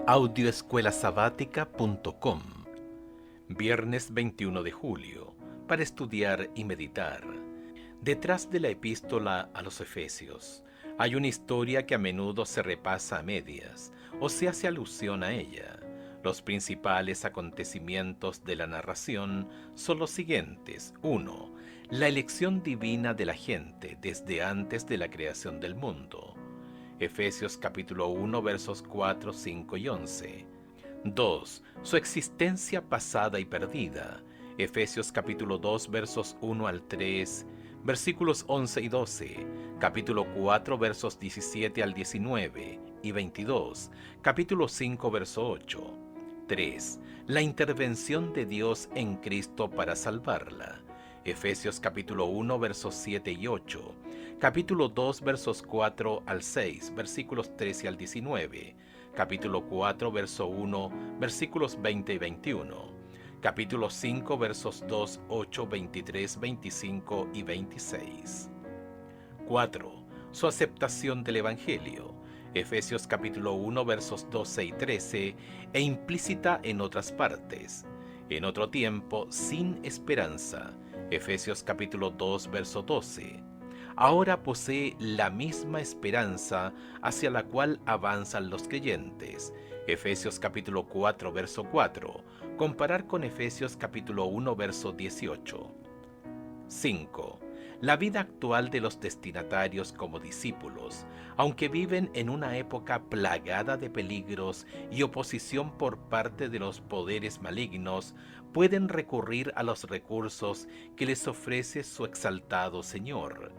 Audioescuelasabática.com. Viernes 21 de julio, para estudiar y meditar. Detrás de la epístola a los Efesios, hay una historia que a menudo se repasa a medias, o se hace alusión a ella. Los principales acontecimientos de la narración son los siguientes. 1. La elección divina de la gente desde antes de la creación del mundo. Efesios capítulo 1 versos 4, 5 y 11. 2. Su existencia pasada y perdida. Efesios capítulo 2 versos 1 al 3, versículos 11 y 12. Capítulo 4 versos 17 al 19 y 22. Capítulo 5 verso 8. 3. La intervención de Dios en Cristo para salvarla. Efesios capítulo 1 versos 7 y 8. Capítulo 2 versos 4 al 6, versículos 13 al 19. Capítulo 4 verso 1, versículos 20 y 21. Capítulo 5 versos 2, 8, 23, 25 y 26. 4. Su aceptación del Evangelio. Efesios capítulo 1 versos 12 y 13 e implícita en otras partes. En otro tiempo, sin esperanza. Efesios capítulo 2 verso 12. Ahora posee la misma esperanza hacia la cual avanzan los creyentes. Efesios capítulo 4 verso 4. Comparar con Efesios capítulo 1 verso 18. 5. La vida actual de los destinatarios como discípulos, aunque viven en una época plagada de peligros y oposición por parte de los poderes malignos, pueden recurrir a los recursos que les ofrece su exaltado Señor.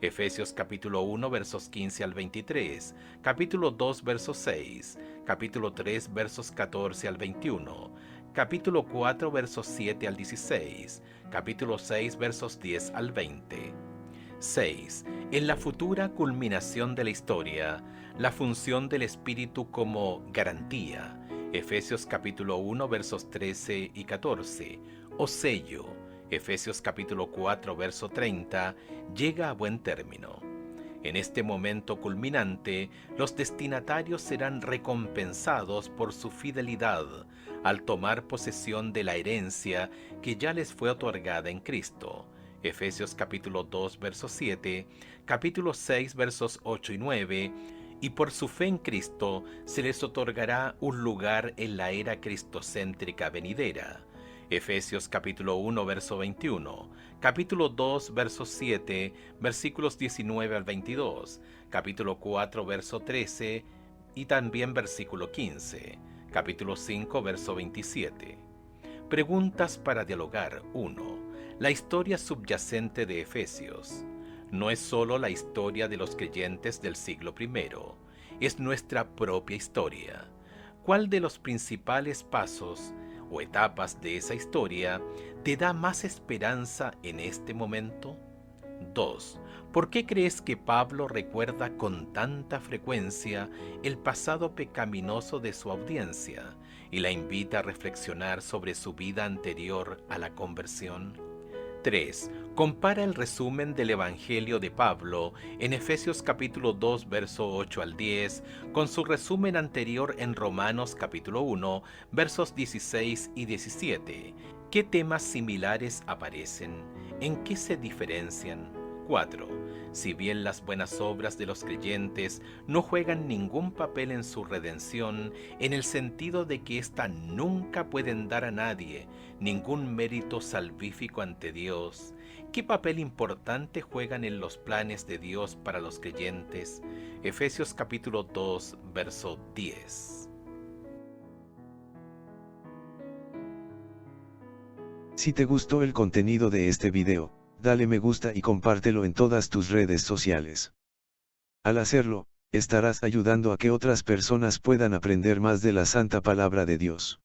Efesios capítulo 1 versos 15 al 23, capítulo 2 versos 6, capítulo 3 versos 14 al 21, capítulo 4 versos 7 al 16, capítulo 6 versos 10 al 20. 6. En la futura culminación de la historia, la función del Espíritu como garantía. Efesios capítulo 1 versos 13 y 14, o sello. Efesios capítulo 4 verso 30, llega a buen término. En este momento culminante, los destinatarios serán recompensados por su fidelidad al tomar posesión de la herencia que ya les fue otorgada en Cristo. Efesios capítulo 2 verso 7, capítulo 6 versos 8 y 9, y por su fe en Cristo se les otorgará un lugar en la era cristocéntrica venidera. Efesios capítulo 1 verso 21, capítulo 2 verso 7, versículos 19 al 22, capítulo 4 verso 13 y también versículo 15, capítulo 5 verso 27. Preguntas para dialogar. 1. La historia subyacente de Efesios. No es solo la historia de los creyentes del siglo I, es nuestra propia historia. ¿Cuál de los principales pasos o etapas de esa historia te da más esperanza en este momento? 2. ¿Por qué crees que Pablo recuerda con tanta frecuencia el pasado pecaminoso de su audiencia y la invita a reflexionar sobre su vida anterior a la conversión? 3. Compara el resumen del Evangelio de Pablo en Efesios capítulo 2 verso 8 al 10 con su resumen anterior en Romanos capítulo 1 versos 16 y 17. ¿Qué temas similares aparecen? ¿En qué se diferencian? 4. Si bien las buenas obras de los creyentes no juegan ningún papel en su redención, en el sentido de que ésta nunca pueden dar a nadie ningún mérito salvífico ante Dios, ¿qué papel importante juegan en los planes de Dios para los creyentes? Efesios capítulo 2, verso 10. Si te gustó el contenido de este video, dale me gusta y compártelo en todas tus redes sociales. Al hacerlo, estarás ayudando a que otras personas puedan aprender más de la Santa Palabra de Dios.